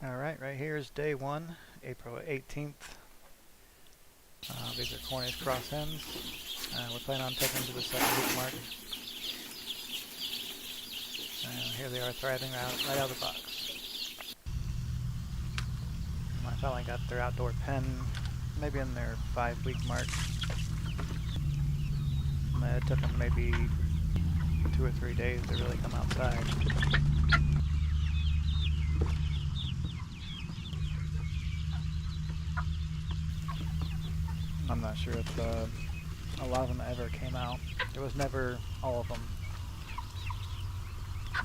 Alright, right here is day one, April 18th. These are Cornish Cross hens. We're planning on taking them to the 7-week mark. Here they are thriving right out of the box. I finally got their outdoor pen, maybe in their 5-week mark. It took them maybe 2 or 3 days to really come outside. I'm not sure if a lot of them ever came out. It was never all of them.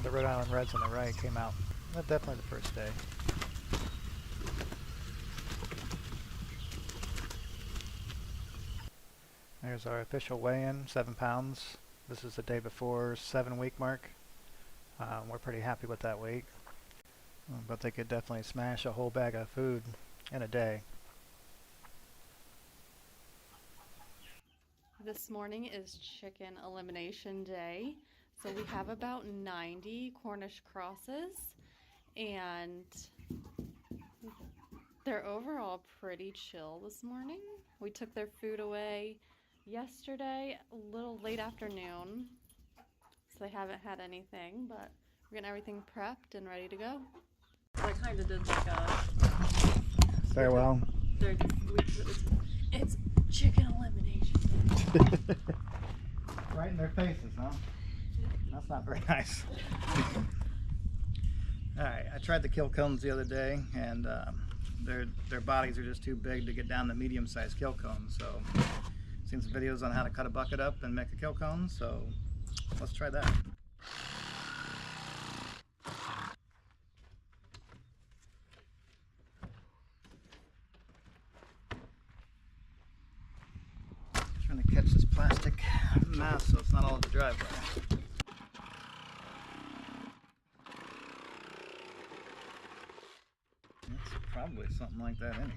The Rhode Island Reds on the right came out definitely the first day. There's our official weigh-in, 7 pounds. This is the day before 7-week mark. We're pretty happy with that weight. But they could definitely smash a whole bag of food in a day. This morning is chicken elimination day. So we have about 90 Cornish crosses, and they're overall pretty chill this morning. We took their food away yesterday, a little late afternoon, so they haven't had anything, but we're getting everything prepped and ready to go. So I kind of did like a Farewell. It's chicken elimination day. Right in their faces, huh? That's not very nice. Alright, I tried the kill cones the other day, and their bodies are just too big to get down to medium-sized kill cones. So, seen some videos on how to cut a bucket up and make a kill cone, so let's try that. Trying to catch this plastic mass so it's not all in the driveway. It's probably something like that anyway.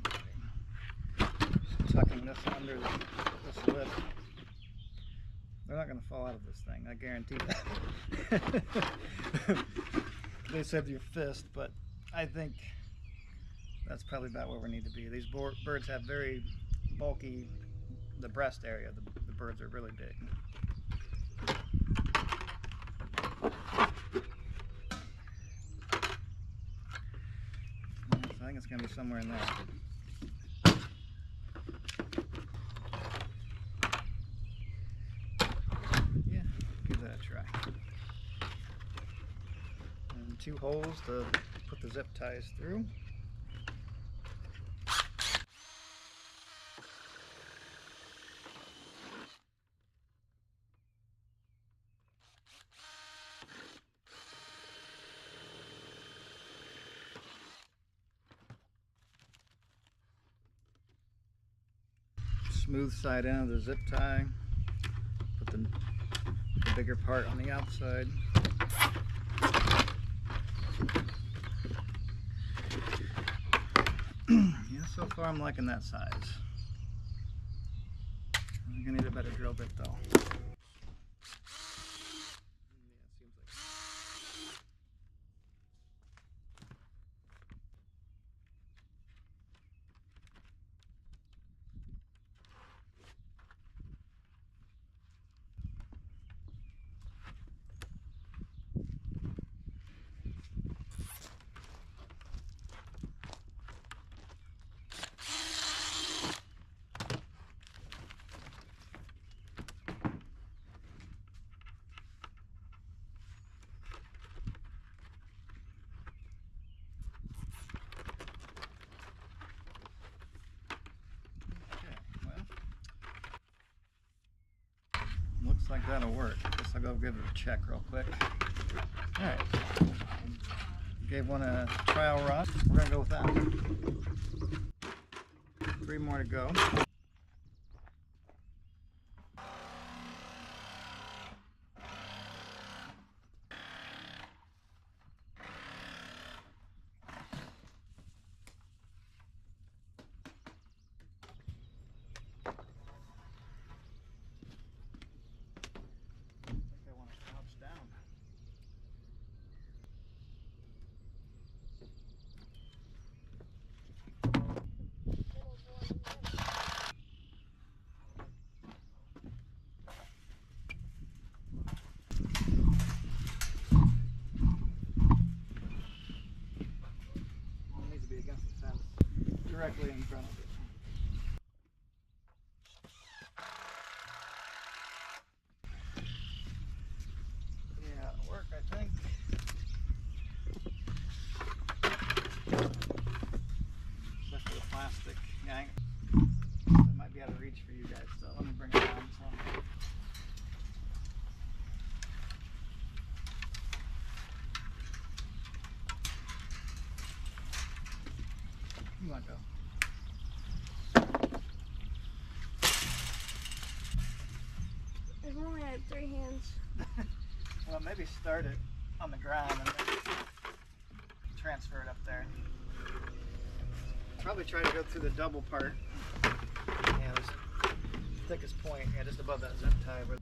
Just tucking this under this lip. They're not going to fall out of this thing, I guarantee that. They said your fist, but I think that's probably about where we need to be. These birds have very bulky, the breast area, the birds are really big. I think it's going to be somewhere in there. Yeah, give that a try. And 2 holes to put the zip ties through. Smooth side end of the zip tie. Put the bigger part on the outside. Yeah, so far I'm liking that size. I'm gonna need a better drill bit though. Looks like that'll work. Guess I'll go give it a check real quick. Alright. Gave one a trial run. We're going to go with that. 3 more to go. directly in front of it. Yeah, it'll work, I think. Except for the plastic. Yeah, it might be out of reach for you guys, so let me bring it down some. You want to go? I've only had 3 hands. Well, maybe start it on the ground and then transfer it up there. Probably try to go through the double part. Yeah, this thickest point, yeah, just above that zip tie. Where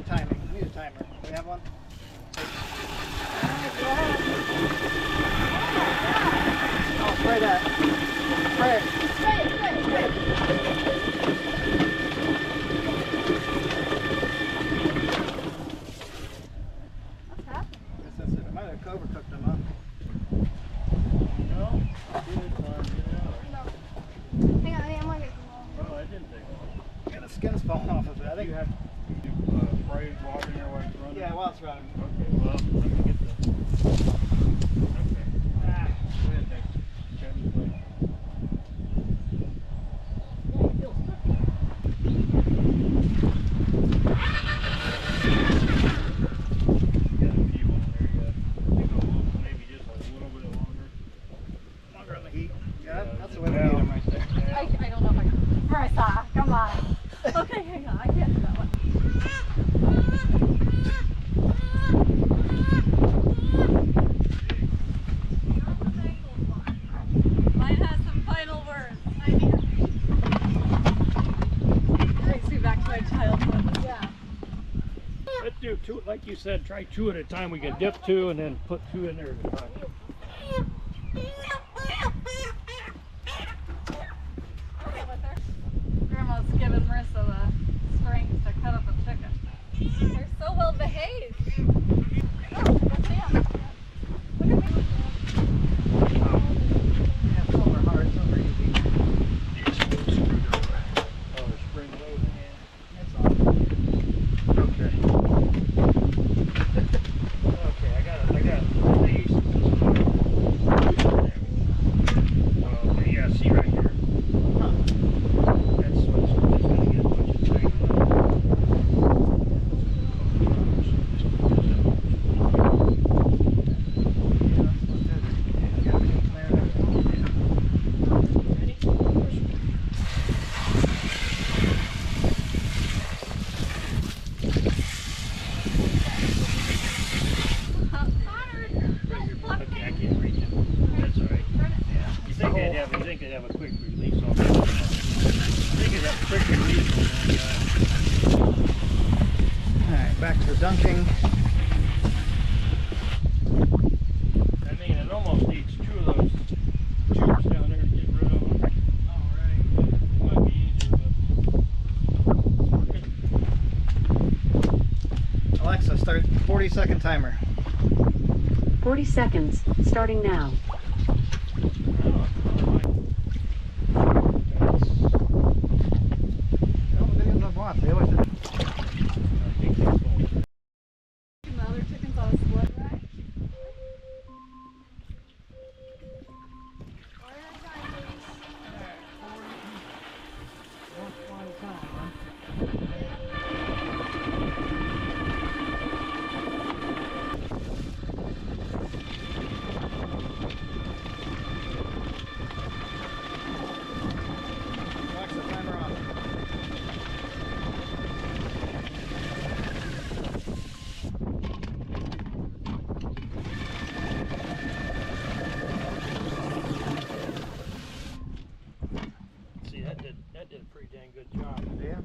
timing. We need a timer. Do we have one? Oh, spray that. Spray it. Spray it. What's happening? I guess that's it. I might have overcooked them up. No? Hang on, I'm gonna get them all. Well, I didn't think. Yeah, the skin's falling off of it. I think You have spray water in there while it's running? Yeah, while it's running. Okay, well, let me get the... Okay. Go ahead, Nick. Check the plate. Yeah, it feels good. Got a few on there yet. Maybe just a little bit longer. Longer on the heat. Yeah, Yeah, that's the way we need them right there. I don't know if I can. Marissa, come on. Okay, hang on. I can't do that one. Mine has some final words. Takes me back to my childhood. Yeah. Let's do two, like you said, try 2 at a time. We can dip 2 and then put 2 in there at a time. Grandma's giving Marissa the strength to cut up a chicken. They're so well behaved. Oh, that's him. Look at me. Yeah, some are hard, some are easy. Oh, the spring load. Yeah, that's all. Okay. Okay, I got it. dunking. I mean, it almost needs 2 of those tubes down there to get rid of them. Alright. It might be easier, but Alexa, start 40-second timer. 40 seconds, starting now. They always did. The other chickens on a split rack. Alexa, timer off. see, that did a pretty dang good job. Yeah.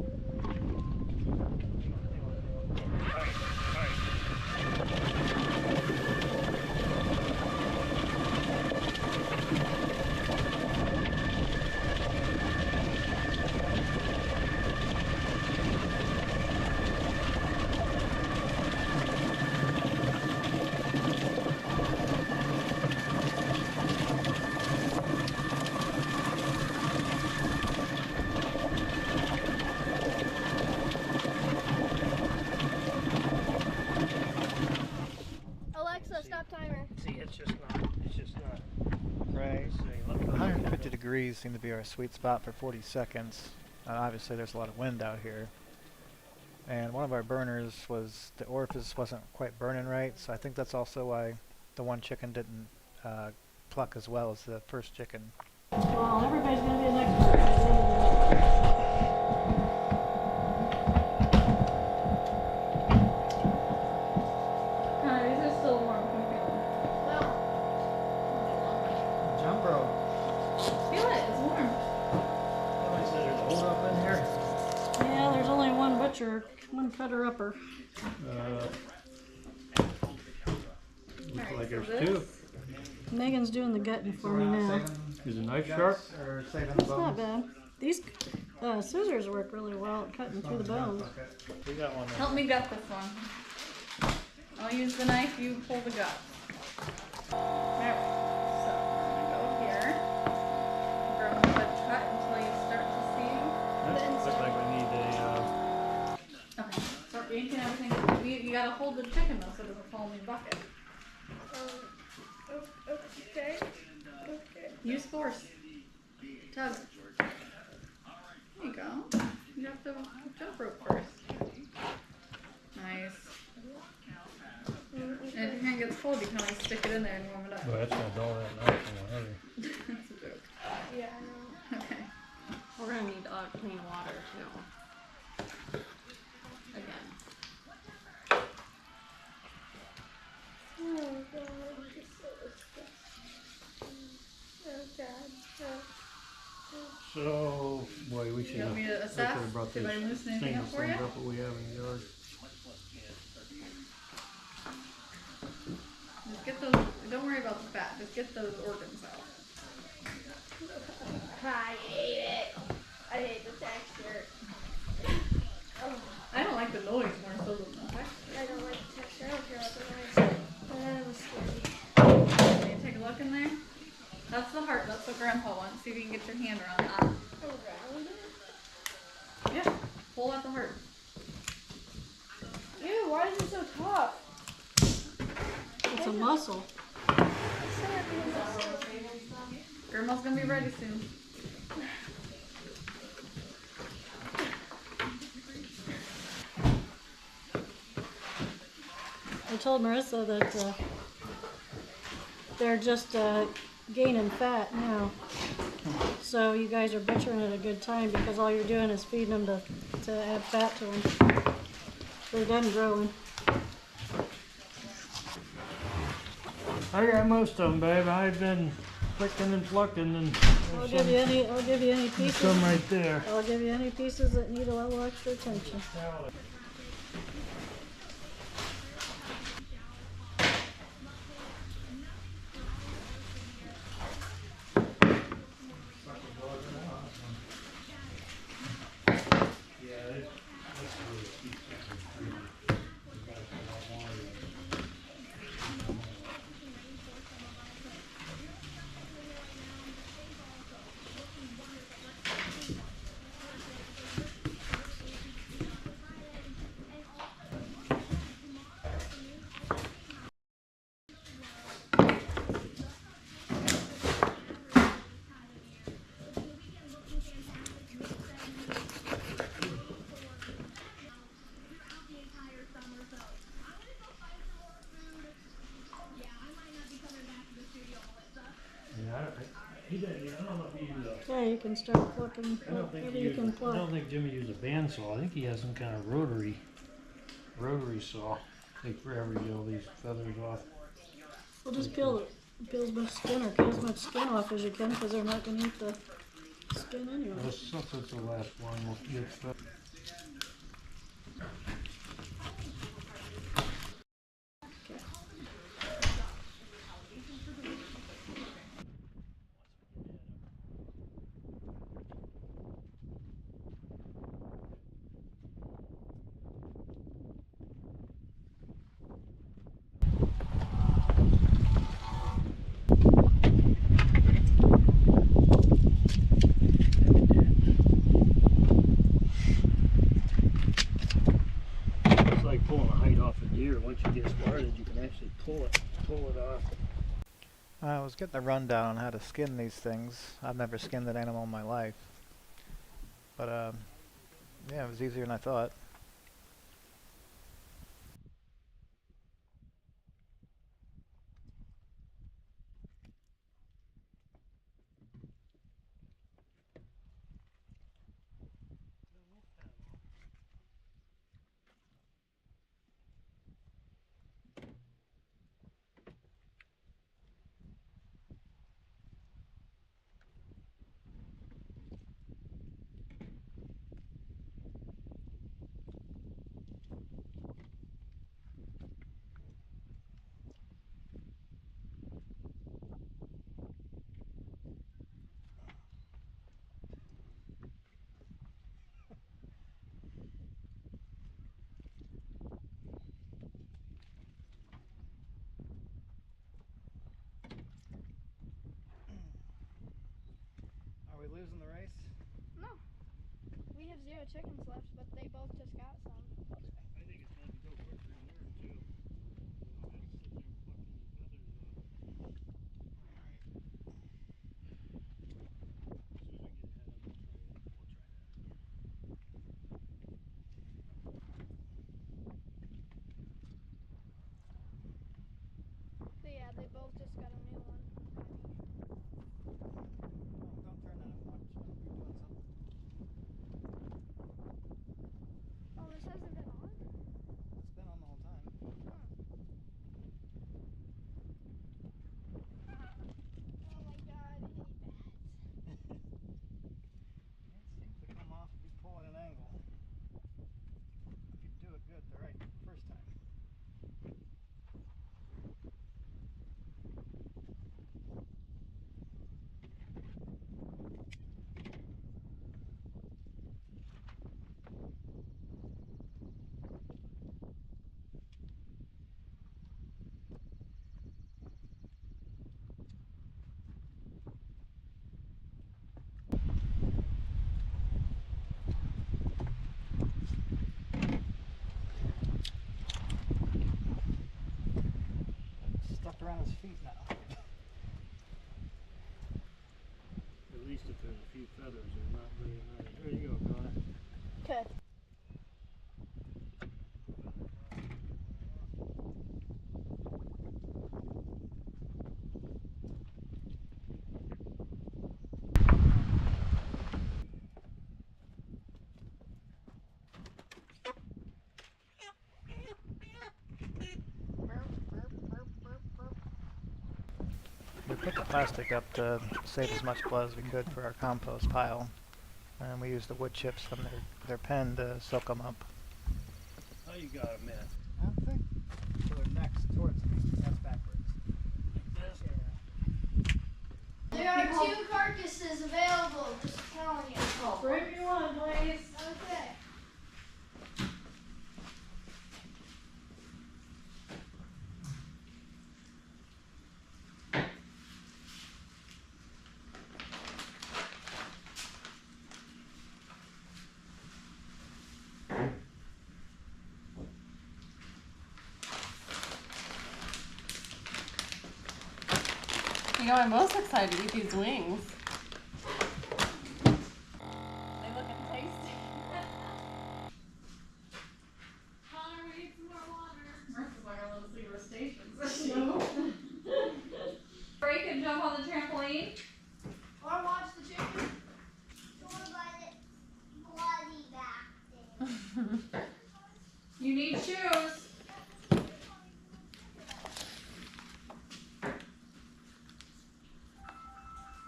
Alexa, stop timer. See, it's just not. Right. See, look. 150 degrees seemed to be our sweet spot for 40 seconds. Obviously there's a lot of wind out here. And one of our burners was, the orifice wasn't quite burning right, so I think that's also why the one chicken didn't pluck as well as the first chicken. Well, everybody's gonna be an expert at the end of the day. These are still warm. Can you feel them? Well, Jump rope. Feel it. It's warm. Somebody said there's a hold up in here. Yeah, there's only one butcher, one cutter upper. Looks like so there's this- 2. Megan's doing the gutting for me now. Is the knife sharp? Or saving the It's not bones? bad. These scissors work really well at cutting through the bones. We got one there. Help me gut this one. I'll use the knife. You pull the gut. There. So I'm gonna go here. We're going to cut until you start to see. Looks like we need a. Okay. So yanking everything. You gotta hold the chicken though, so it doesn't fall in the bucket. okay. Okay. Use force. Tug. There you go. You have to jump rope first. Nice. And if your hand gets cold, you can always stick it in there and warm it up. Well, that's gonna dull that knife a little heavy. That's a joke. Yeah, I know. Okay. We're gonna need clean water too. Again. Oh god, this is so disgusting. Oh god. So, boy, we should You want me to have assess? brought Did I these loosen anything up stainless for you? things up that we have in the yard. Just get those. Don't worry about the fat. Just get those organs out. I hate it. I hate the texture. Oh, I don't like the noise more so than the texture. I don't like the texture. I don't care about the noise. That was scary. Can you take a look in there? That's the heart. That's what Grandpa wants. See if you can get your hand around that. Around it? Yeah. Pull out the heart. Ew, why is it so tough? It's a muscle. Grandma's gonna be ready soon. I told Marissa that they're just gaining fat now. So you guys are butchering at a good time because all you're doing is feeding them to add fat to them. They're done growing. I got most of them, babe. I've been flicking and plucking, and I'll there's give you any pieces. some right there. I'll give you any pieces that need a little extra attention. didn't. I don't know if he used a. Okay, you can start plucking I don't think whatever he you used. can I pluck. don't think Jimmy used a bandsaw. I think he has some kind of rotary saw. Take forever to get all these feathers off. Well, just peel as much skin or get as much skin off as you can because they're not going to eat the skin anyway. Since it's the last one, we'll get stuff. It's like pulling a height off a deer. Once you get started, you can actually pull it off. I was getting a rundown on how to skin these things. I've never skinned an animal in my life. But, yeah, it was easier than I thought. Are we losing the race? No. We have 0 chickens left, but they both just got some. I think it's going to go quicker in there too. We'll have to sit there and pluck any feathers off. As soon as we get ahead of them, we'll try that. But yeah, they both just got a new one. Don't turn that up much. You're doing something. Oh, this hasn't been on? It's been on the whole time. Oh my god, I hate that. It seems to come off if you pull at an angle. If you do it good the right first time. Stuffed around his feet now. At least if there's a few feathers, there's not very many. There you go, Connor. Okay. We put the plastic up to save as much blood as we could for our compost pile. And we used the wood chips from their pen to soak them up. How you got them, Matt? I think so they're next towards me. That's backwards. There are 2 carcasses available, just telling you. Bring me one, please. Okay. You know, I'm most excited to eat these wings. They look tasty. Connor, we need some more water. Martha's like, I want to see our stations. Break and jump on the trampoline. You need shoes.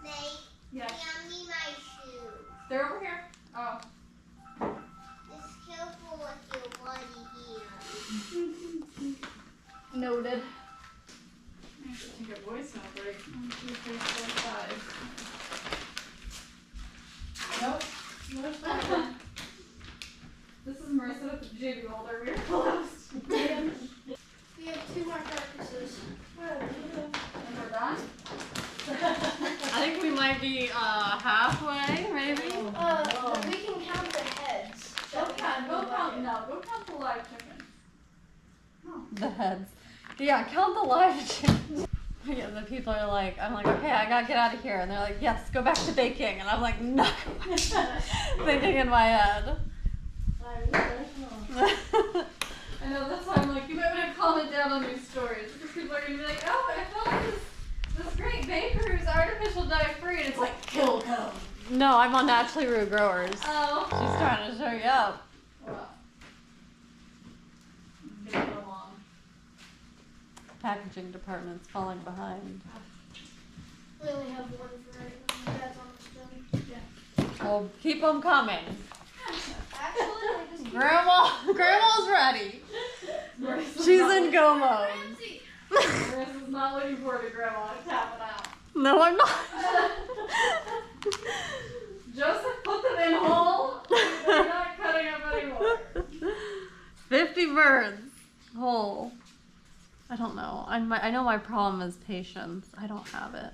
Nate, Yes. hand me my shoes. They're over here. Oh. Just careful with your bloody hands. Noted. I have to take a voicemail break. 1, 2, 3, 4, 5. Nope. No problem. This is Marissa with the JV Holder. We're closed. We have 2 more carcasses. And we're done? I think we might be halfway, maybe. We can count the heads. Go count the live chicken. The heads. Yeah, count the live chicken. Yeah, the people are like, I'm like, okay, I gotta get out of here. And they're like, yes, go back to baking. And I'm like, no. Thinking in my head. I know, that's why I'm like, you might want to calm it down on these stories. Because people are going to be like, oh, I found this great baker who's artificial dye free. And it's like, kill cone. No, I'm on Naturally Rue Growers. Oh. She's trying to show you up. Well, get it along. Packaging department's falling behind. We only have 1 for right now. Dad's almost done. Well, keep them coming. Actually, I just Grandma's ready. She's in go mode. Marissa's not looking forward to Grandma tapping out. No, I'm not. Joseph, put them in whole. They're not cutting up anymore. 50 birds whole. I don't know. I know my problem is patience. I don't have it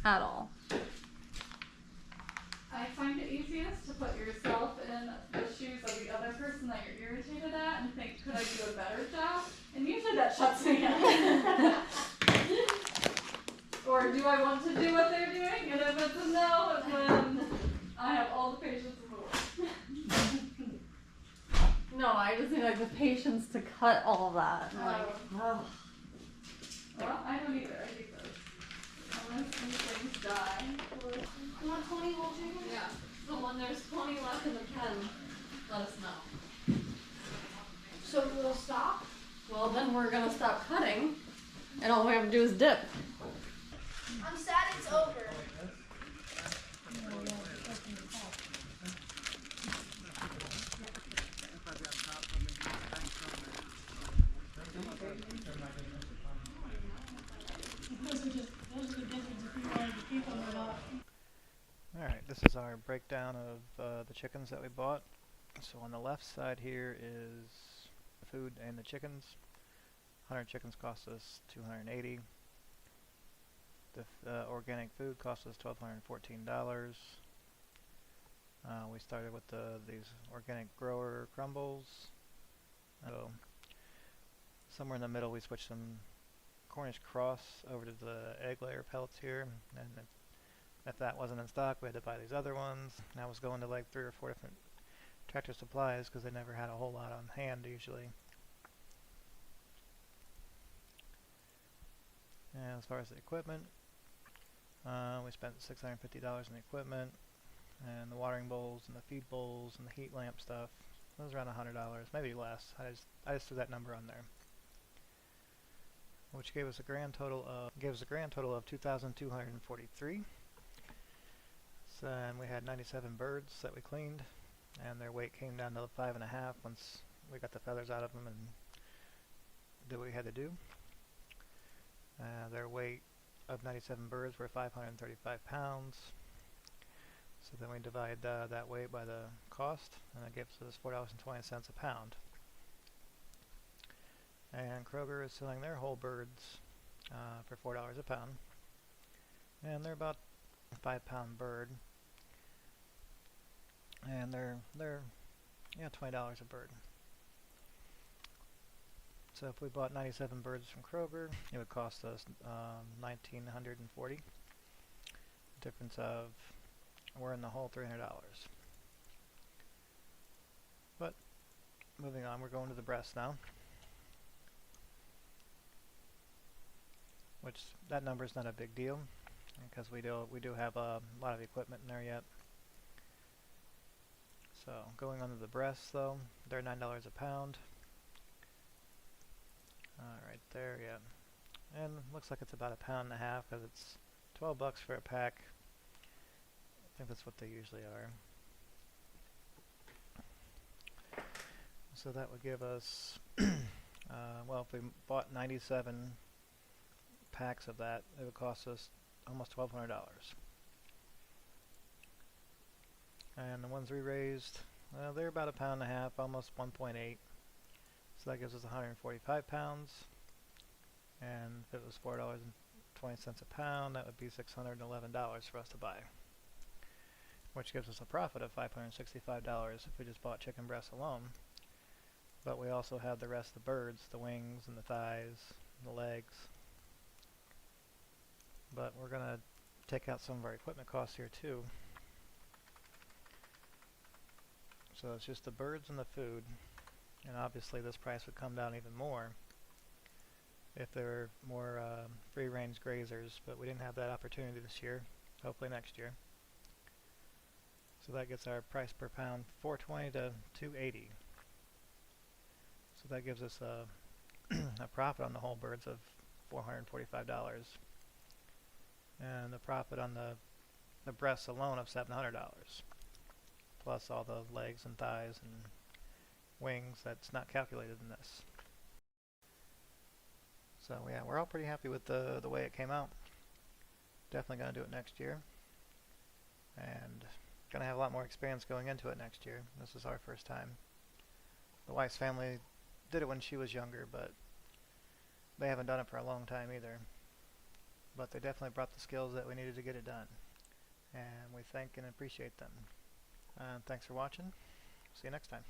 at all. I find it easiest to put yourself in the shoes of the other person that you're irritated at and think, could I do a better job? And usually that shuts me down. Or do I want to do what they're doing? And if it's a no, then I have all the patience in the world. No, I just need like the patience to cut all of that. Well, I don't either. I hate those. Unless these things die. You want 20 whole chickens? Yeah. So when there's 20 left in the pen, let us know. So we'll stop? Well, then we're gonna stop cutting, and all we have to do is dip. I'm sad it's over. Alright, this is our breakdown of the chickens that we bought. So on the left side here is the food and the chickens. 100 chickens cost us $280. The organic food cost us $1,214. We started with these organic grower crumbles. So somewhere in the middle we switched some Cornish Cross over to the egg layer pellets here, and if that wasn't in stock we had to buy these other ones. And I was going to like 3 or 4 different Tractor Supplies because they never had a whole lot on hand usually. And as far as the equipment, we spent $650 in the equipment, and the watering bowls and the feed bowls and the heat lamp stuff. It was around $100, maybe less. I just threw that number on there, which gave us a grand total of $2,243. So, and we had 97 birds that we cleaned, and their weight came down to 5.5 once we got the feathers out of them and did what we had to do. Their weight of 97 birds were 535 pounds. So then we divide that weight by the cost, and that gives us $4.20 a pound. And Kroger is selling their whole birds for $4 a pound, and they're about a 5-pound bird, and they're $20 a bird. So if we bought 97 birds from Kroger, it would cost us $1,940. Difference of we're in the whole $300. But moving on, we're going to the breast now, which that number is not a big deal because we do have a lot of equipment in there yet. So going on to the breasts though, they're $9 a pound. Right there, yeah. And looks like it's about a pound and a half because it's $12 for a pack. I think that's what they usually are. So that would give us, well, if we bought 97 packs of that, it would cost us almost $1,200. And the ones we raised, they're about a pound and a half, almost 1.8. So that gives us 145 pounds. And if it was $4.20 a pound, that would be $611 for us to buy. Which gives us a profit of $565 if we just bought chicken breasts alone. But we also have the rest of the birds, the wings and the thighs, the legs. But we're going to take out some of our equipment costs here too. So it's just the birds and the food. And obviously this price would come down even more if there were more free-range grazers, but we didn't have that opportunity this year. Hopefully next year. So that gets our price per pound $4.20 to $2.80. So that gives us a profit on the whole birds of $445, and the profit on the breasts alone of $700, plus all the legs and thighs and wings. That's not calculated in this. So yeah, we're all pretty happy with the way it came out. Definitely going to do it next year, and going to have a lot more experience going into it next year. This is our first time. The Weiss family did it when she was younger, but they haven't done it for a long time either. But they definitely brought the skills that we needed to get it done, and we thank and appreciate them. Thanks for watching. See you next time.